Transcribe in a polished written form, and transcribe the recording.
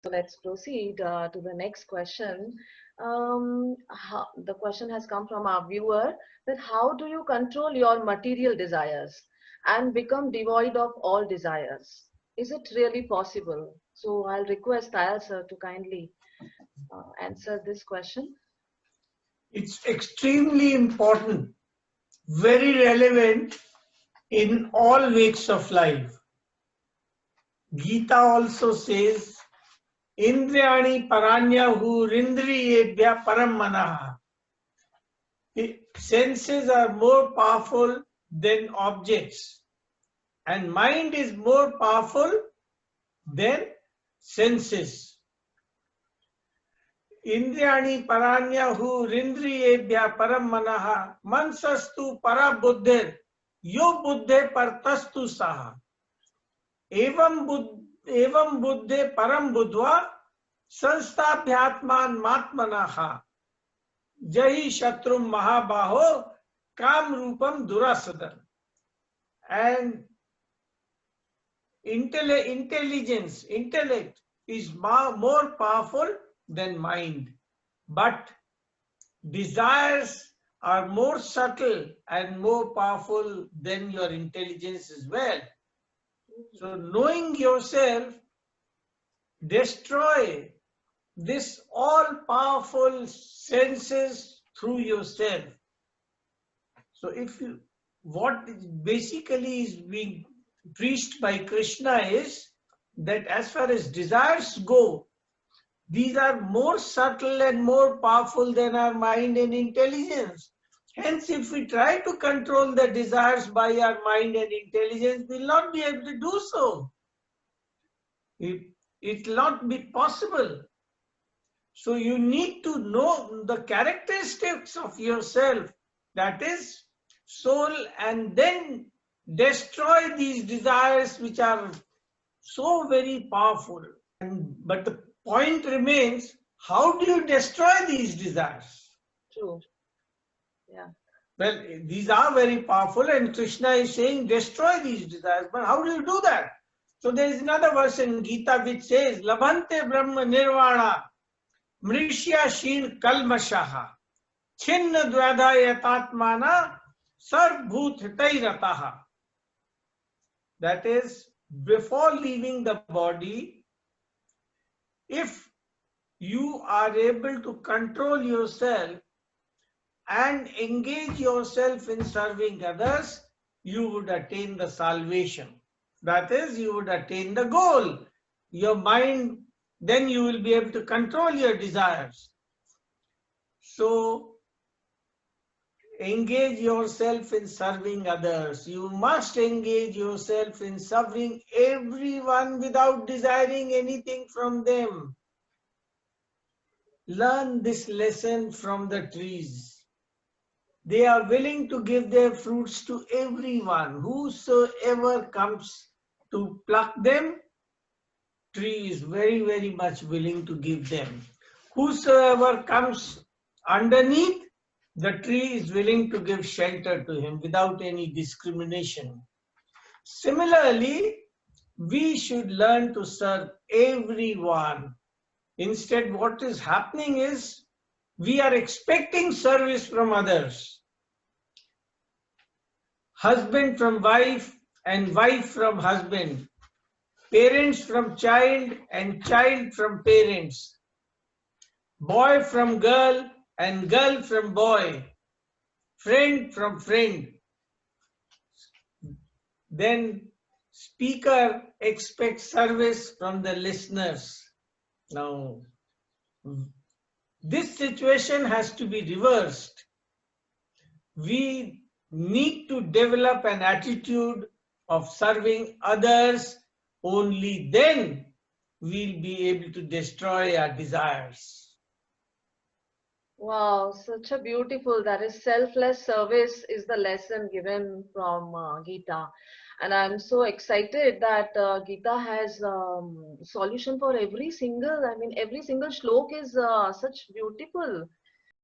So let's proceed to the next question. The question has come from our viewer that how do you control your material desires and become devoid of all desires? Is it really possible? So I'll request Tayal sir to kindly answer this question. It's extremely important, very relevant in all walks of life. Gita also says, Indriyani paranyahu rindriyebhya param manaha. Senses are more powerful than objects, and mind is more powerful than senses. Indriyani paranyahu rindriyebhya param manaha mansastu para buddhir yo buddhe partastu saha. एवं बुद्धे परम बुद्ध्वा संस्थाभ्यात्मान मात्मनः जहि शत्रु महाबाहो काम रूपम दुरासदन. And intellect is more powerful than mind, but desires are more subtle and more powerful than your intelligence as well. So knowing yourself, destroy this all-powerful senses through yourself. So what basically is being preached by Krishna is that as far as desires go, these are more subtle and more powerful than our mind and intelligence. Hence, if we try to control the desires by our mind and intelligence, we will not be able to do so. It will not be possible. So you need to know the characteristics of yourself, that is soul, and then destroy these desires which are so very powerful. But the point remains, how do you destroy these desires? True. Yeah. Well, these are very powerful, and Krishna is saying destroy these desires. But how do you do that? So there is another verse in Gita which says, Labhante Brahma Nirvana Mrishya Shir Kalmashaha Chinna Dvada Yatatmana Sarvbhut Hitairataha. That is, before leaving the body, if you are able to control yourself and engage yourself in serving others, you would attain the salvation. That is, you would attain the goal. Your mind, then you will be able to control your desires. So, engage yourself in serving others. You must engage yourself in serving everyone without desiring anything from them. Learn this lesson from the trees. They are willing to give their fruits to everyone. Whosoever comes to pluck them, tree is very, very much willing to give them. Whosoever comes underneath, the tree is willing to give shelter to him without any discrimination. Similarly, we should learn to serve everyone. Instead, what is happening is, we are expecting service from others. Husband from wife and wife from husband. Parents from child and child from parents. Boy from girl and girl from boy. Friend from friend. Then speaker expects service from the listeners. Now, this situation has to be reversed. We need to develop an attitude of serving others. Only then we'll be able to destroy our desires. Wow, such a beautiful, that is selfless service is the lesson given from Gita. And I'm so excited that Gita has solution for every single, I mean, every single shlok is such beautiful.